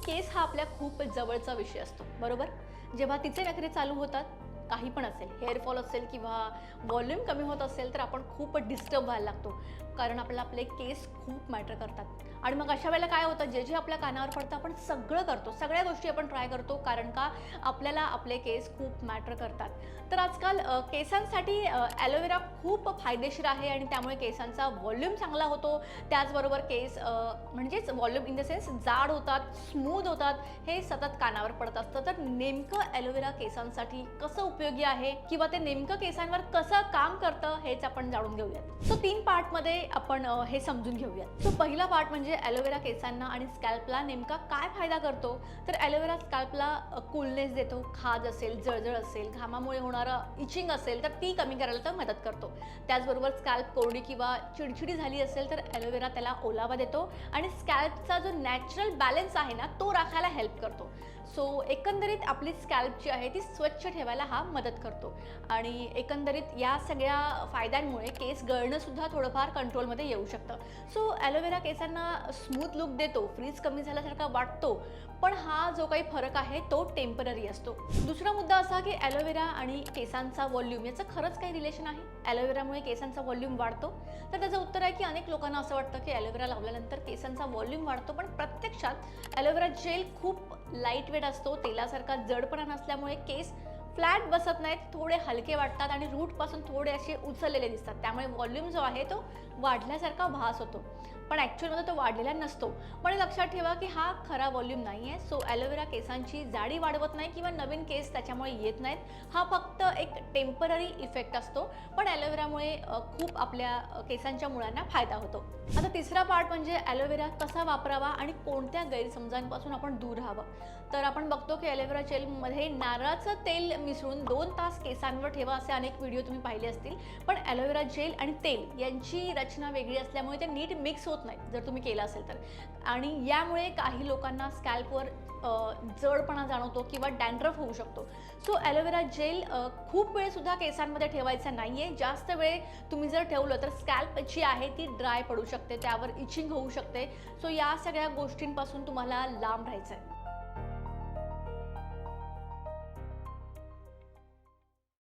केस हा आपल्या खूप जवळचा विषय असतो, बरोबर? जेव्हा तिचे नखरे चालू होतात, काही पण असेल, हेअरफॉल असेल किंवा व्हॉल्यूम कमी होत असेल, तर आपण खूप डिस्टर्ब व्हायला लागतो, कारण आपल्याला आपले केस खूप मॅटर करतात. आणि मग अशा वेळेला काय होतं, जे जे आपल्या कानावर पडतं आपण सगळं करतो, सगळ्या गोष्टी आपण ट्राय करतो, कारण का आपल्याला आपले केस खूप मॅटर करतात. तर आजकाल केसांसाठी ॲलोवेरा खूप फायदेशीर आहे आणि त्यामुळे केसांचा व्हॉल्यूम चांगला होतो. त्याचबरोबर केस म्हणजेच व्हॉल्यूम इन द सेन्स जाड होतात, स्मूथ होतात, हे सतत कानावर पडत असतं. तर नेमकं ॲलोवेरा केसांसाठी कसं उपयोगी आहे किंवा ते नेमकं केसांवर कसं काम करतं हेच आपण जाणून घेऊयात. सो 3 पार्टमध्ये आपण हे समजून घेऊयात. सो पहिला पार्ट म्हणजे ॲलोवेरा केसांना आणि स्कॅल्पला नेमका काय फायदा करतो. तर ॲलोवेरा स्कॅल्पला कूलनेस देतो. खाज असेल, जळजळ असेल, घामामुळे होणारं इचिंग असेल तर ती कमी करायला तर मदत करतो. त्याचबरोबर स्कॅल्प कोरडी किंवा चिडचिडी झाली असेल तर ॲलोवेरा त्याला ओलावा देतो आणि स्कॅल्पचा जो नॅचरल बॅलन्स आहे ना तो राखायला हेल्प करतो. सो एकंदरीत आपली स्कॅल्प जी आहे ती स्वच्छ ठेवायला हा मदत करतो आणि एकंदरीत या सगळ्या फायद्यांमुळे केस गळणं सुद्धा थोडंफार कंट्रोलमध्ये येऊ शकतं. सो ॲलोवेरा केसांना स्मूथ लुक देतो, फ्रीज कमी झाल्यासारखा वाटतो, पण हा जो काही फरक आहे तो टेम्पररी असतो. दुसरा मुद्दा असा की ॲलोवेरा आणि केसांचा व्हॉल्यूम याचं खरंच काही रिलेशन आहे? ॲलोवेरामुळे केसांचा व्हॉल्यूम वाढतो? तर त्याचं उत्तर आहे की अनेक लोकांना असं वाटतं की ॲलोवेरा लावल्यानंतर केसांचा व्हॉल्यूम वाढतो, पण प्रत्यक्षात ॲलोवेरा जेल खूप लाईट वेट असतो, तेलासारखा जडपणा नसल्यामुळे केस फ्लॅट बसत नाहीत, थोडे हलके वाटतात आणि रूटपासून थोडे असे उचललेले दिसतात. त्यामुळे व्हॉल्यूम जो आहे तो वाढल्यासारखा भास होतो, पण ॲक्च्युअलमध्ये तो वाढलेला नसतो. पण लक्षात ठेवा की हा खरा व्हॉल्यूम नाही आहे. सो ॲलोवेरा केसांची जाडी वाढवत नाही किंवा नवीन केस त्याच्यामुळे येत नाहीत. हा फक्त एक टेम्पररी इफेक्ट असतो, पण ॲलोवेरामुळे खूप आपल्या केसांच्या मुळांना फायदा होतो. आता तिसरा पार्ट म्हणजे ॲलोवेरा कसा वापरावा आणि कोणत्या गैरसमजांपासून आपण दूर राहावं. तर आपण बघतो की ॲलोवेरा जेलमध्ये नारळाचं तेल मिसळून 2 तास केसांवर ठेवा, असे अनेक व्हिडिओ तुम्ही पाहिले असतील. पण ॲलोवेरा जेल आणि तेल यांची रचना वेगळी असल्यामुळे ते नीट मिक्स होत नाहीत जर तुम्ही केलं असेल तर, आणि यामुळे काही लोकांना स्कॅल्पवर जडपणा जाणवतो किंवा डॅन्ड्रफ होऊ शकतो. सो ॲलोवेरा जेल खूप वेळसुद्धा केसांमध्ये ठेवायचं नाही आहे. जास्त वेळ तुम्ही जर ठेवलं तर स्कॅल्प जी आहे ती ड्राय पडू शकते, त्यावर इचिंग होऊ शकते. सो या सगळ्या गोष्टींपासून तुम्हाला लांब राहायचं आहे.